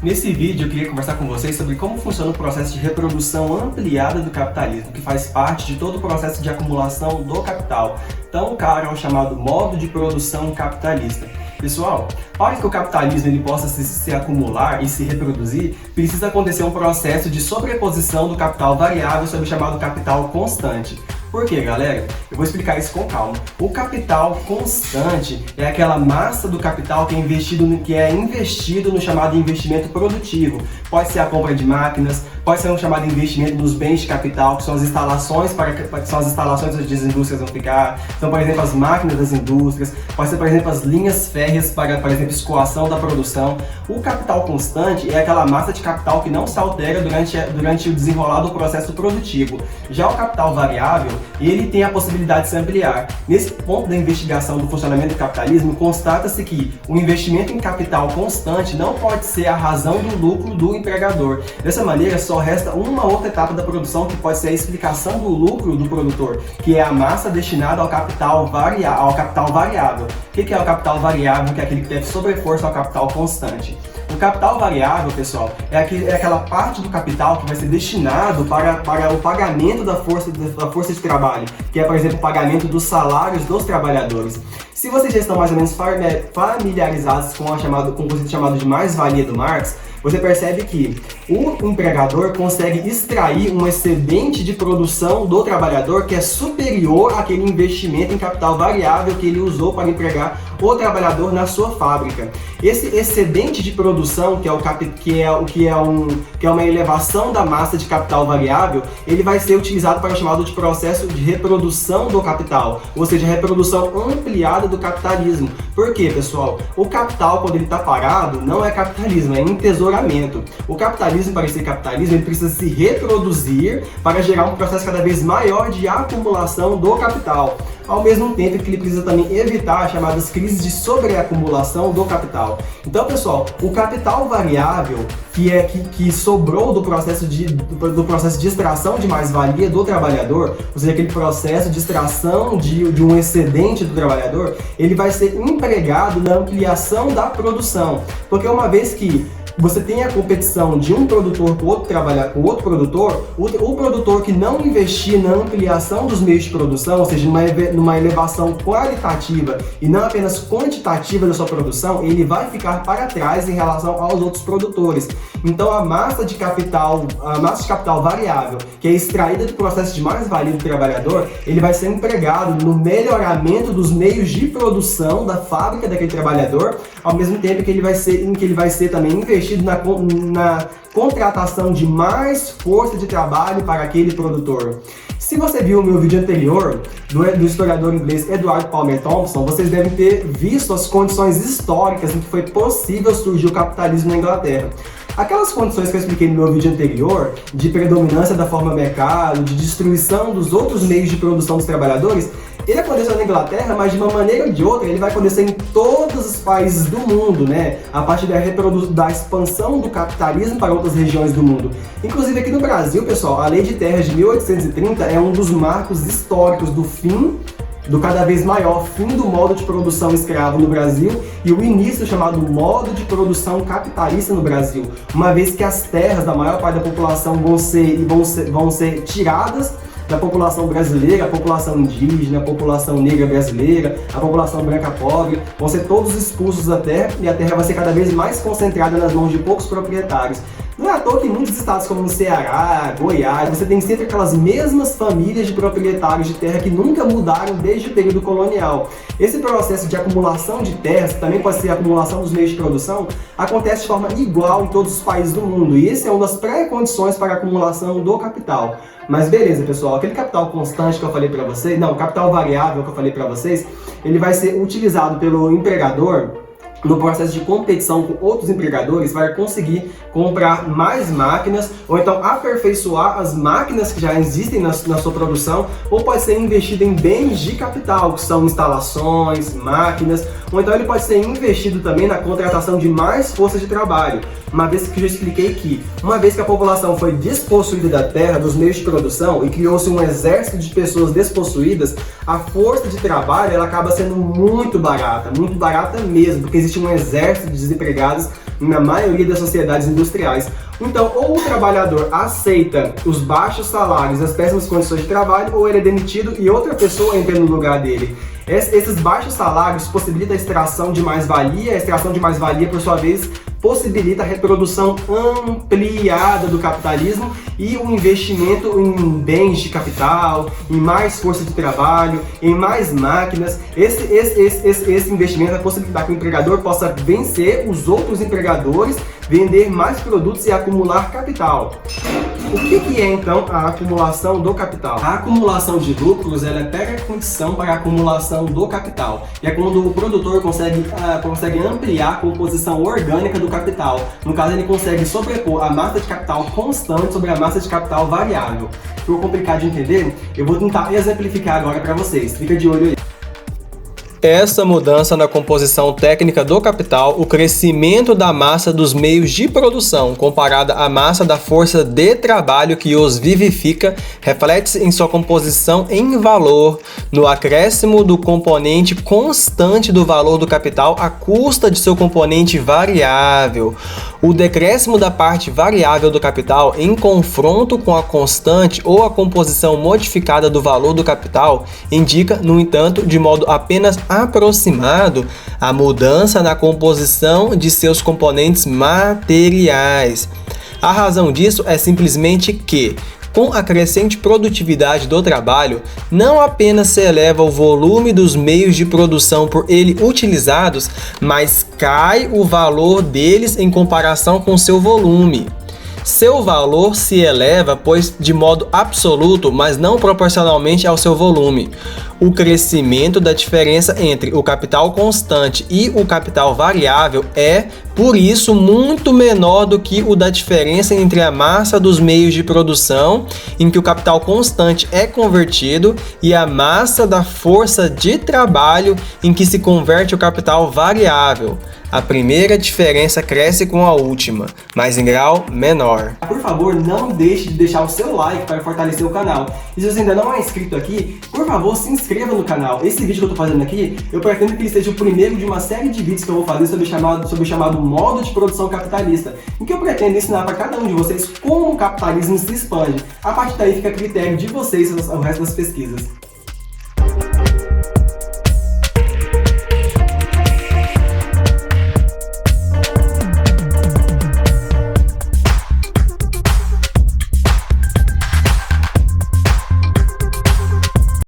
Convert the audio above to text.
Nesse vídeo eu queria conversar com vocês sobre como funciona o processo de reprodução ampliada do capitalismo, que faz parte de todo o processo de acumulação do capital, tão caro ao chamado modo de produção capitalista. Pessoal, para que o capitalismo ele possa se acumular e se reproduzir, precisa acontecer um processo de sobreposição do capital variável sobre o chamado capital constante. Por quê, galera? Eu vou explicar isso com calma. O capital constante é aquela massa do capital que é investido no chamado investimento produtivo. Pode ser a compra de máquinas, pode ser um chamado investimento nos bens de capital, que são as instalações onde as indústrias vão ficar. Então, por exemplo, as máquinas das indústrias, pode ser, por exemplo, as linhas férreas para, por exemplo, escoação da produção. O capital constante é aquela massa de capital que não se altera durante o desenrolar do processo produtivo. Já o capital variável, ele tem a possibilidade de se ampliar. Nesse ponto da investigação do funcionamento do capitalismo, constata-se que o investimento em capital constante não pode ser a razão do lucro do empregador. Dessa maneira, só resta uma outra etapa da produção que pode ser a explicação do lucro do produtor, que é a massa destinada ao capital variável. O que é o capital variável? Que é aquele que deve sobrepor-se ao capital constante. O capital variável, pessoal, é aquela parte do capital que vai ser destinado para o pagamento da força de trabalho, que é, por exemplo, o pagamento dos salários dos trabalhadores. Se vocês já estão mais ou menos familiarizados com o conceito chamado de mais-valia do Marx, você percebe que o empregador consegue extrair um excedente de produção do trabalhador que é superior àquele investimento em capital variável que ele usou para empregar o trabalhador na sua fábrica. Esse excedente de produção, que é uma elevação da massa de capital variável, ele vai ser utilizado para o chamado de processo de reprodução do capital, ou seja, reprodução ampliada do capitalismo. Por quê, pessoal? O capital, quando ele está parado, não é capitalismo, é entesouramento. O capitalismo, para ser capitalismo, ele precisa se reproduzir para gerar um processo cada vez maior de acumulação do capital. Ao mesmo tempo que ele precisa também evitar as chamadas crises de sobreacumulação do capital. Então, pessoal, o capital variável, que sobrou do processo de extração de mais-valia do trabalhador, ou seja, aquele processo de extração de um excedente do trabalhador, ele vai ser empregado na ampliação da produção. Porque uma vez que você tem a competição de um produtor com outro produtor, o produtor que não investir na ampliação dos meios de produção, ou seja, numa elevação qualitativa e não apenas quantitativa da sua produção, ele vai ficar para trás em relação aos outros produtores. Então a massa de capital variável, que é extraída do processo de mais-valia do trabalhador, ele vai ser empregado no melhoramento dos meios de produção da fábrica daquele trabalhador, ao mesmo tempo que ele vai ser também investido na contratação de mais força de trabalho para aquele produtor. Se você viu o meu vídeo anterior do historiador inglês Edward Palmer Thompson, vocês devem ter visto as condições históricas em que foi possível surgir o capitalismo na Inglaterra. Aquelas condições que eu expliquei no meu vídeo anterior, de predominância da forma mercado, de destruição dos outros meios de produção dos trabalhadores, ele aconteceu na Inglaterra, mas de uma maneira ou de outra ele vai acontecer em todos os países do mundo, né? A partir da expansão do capitalismo para outras regiões do mundo. Inclusive aqui no Brasil, pessoal, a Lei de Terras de 1830 é um dos marcos históricos do cada vez maior fim do modo de produção escravo no Brasil e o início chamado modo de produção capitalista no Brasil, uma vez que as terras da maior parte da população vão ser tiradas da população brasileira, a população indígena, a população negra brasileira, a população branca pobre, vão ser todos expulsos da terra e a terra vai ser cada vez mais concentrada nas mãos de poucos proprietários. Não é à toa que em muitos estados como no Ceará, Goiás, você tem sempre aquelas mesmas famílias de proprietários de terra que nunca mudaram desde o período colonial. Esse processo de acumulação de terras, que também pode ser a acumulação dos meios de produção, acontece de forma igual em todos os países do mundo. E esse é uma das pré-condições para a acumulação do capital. Mas beleza, pessoal, aquele capital constante que eu falei para vocês, não, o capital variável que eu falei para vocês, ele vai ser utilizado pelo empregador no processo de competição com outros empregadores para conseguir comprar mais máquinas ou então aperfeiçoar as máquinas que já existem na sua produção, ou pode ser investido em bens de capital, que são instalações, máquinas, ou então ele pode ser investido também na contratação de mais força de trabalho, uma vez que eu já expliquei que, uma vez que a população foi despossuída da terra, dos meios de produção e criou-se um exército de pessoas despossuídas, a força de trabalho ela acaba sendo muito barata mesmo, porque existe um exército de desempregados na maioria das sociedades industriais. Então, ou o trabalhador aceita os baixos salários, as péssimas condições de trabalho, ou ele é demitido e outra pessoa entra no lugar dele. Esses baixos salários possibilitam a extração de mais-valia, por sua vez, possibilita a reprodução ampliada do capitalismo e o investimento em bens de capital, em mais força de trabalho, em mais máquinas. Esse investimento vai possibilitar que o empregador possa vencer os outros empregadores, vender mais produtos e acumular capital. O que é então a acumulação do capital? A acumulação de lucros ela é pré-condição para a acumulação do capital. E é quando o produtor consegue ampliar a composição orgânica do capital. No caso, ele consegue sobrepor a massa de capital constante sobre a massa de capital variável. Ficou complicado de entender? Eu vou tentar exemplificar agora para vocês. Fica de olho aí. Essa mudança na composição técnica do capital, o crescimento da massa dos meios de produção comparada à massa da força de trabalho que os vivifica, reflete-se em sua composição em valor, no acréscimo do componente constante do valor do capital à custa de seu componente variável. O decréscimo da parte variável do capital em confronto com a constante ou a composição modificada do valor do capital indica, no entanto, de modo apenas aproximado, a mudança na composição de seus componentes materiais. A razão disso é simplesmente que, com a crescente produtividade do trabalho, não apenas se eleva o volume dos meios de produção por ele utilizados, mas cai o valor deles em comparação com seu volume. Seu valor se eleva, pois, de modo absoluto, mas não proporcionalmente ao seu volume. O crescimento da diferença entre o capital constante e o capital variável é, por isso, muito menor do que o da diferença entre a massa dos meios de produção, em que o capital constante é convertido, e a massa da força de trabalho, em que se converte o capital variável. A primeira diferença cresce com a última, mas em grau menor. Por favor, não deixe de deixar o seu like para fortalecer o canal. E se você ainda não é inscrito aqui, por favor, se inscreva no canal. Esse vídeo que eu estou fazendo aqui, eu pretendo que ele seja o primeiro de uma série de vídeos que eu vou fazer sobre o chamado modo de produção capitalista, em que eu pretendo ensinar para cada um de vocês como o capitalismo se expande. A partir daí fica a critério de vocês o resto das pesquisas.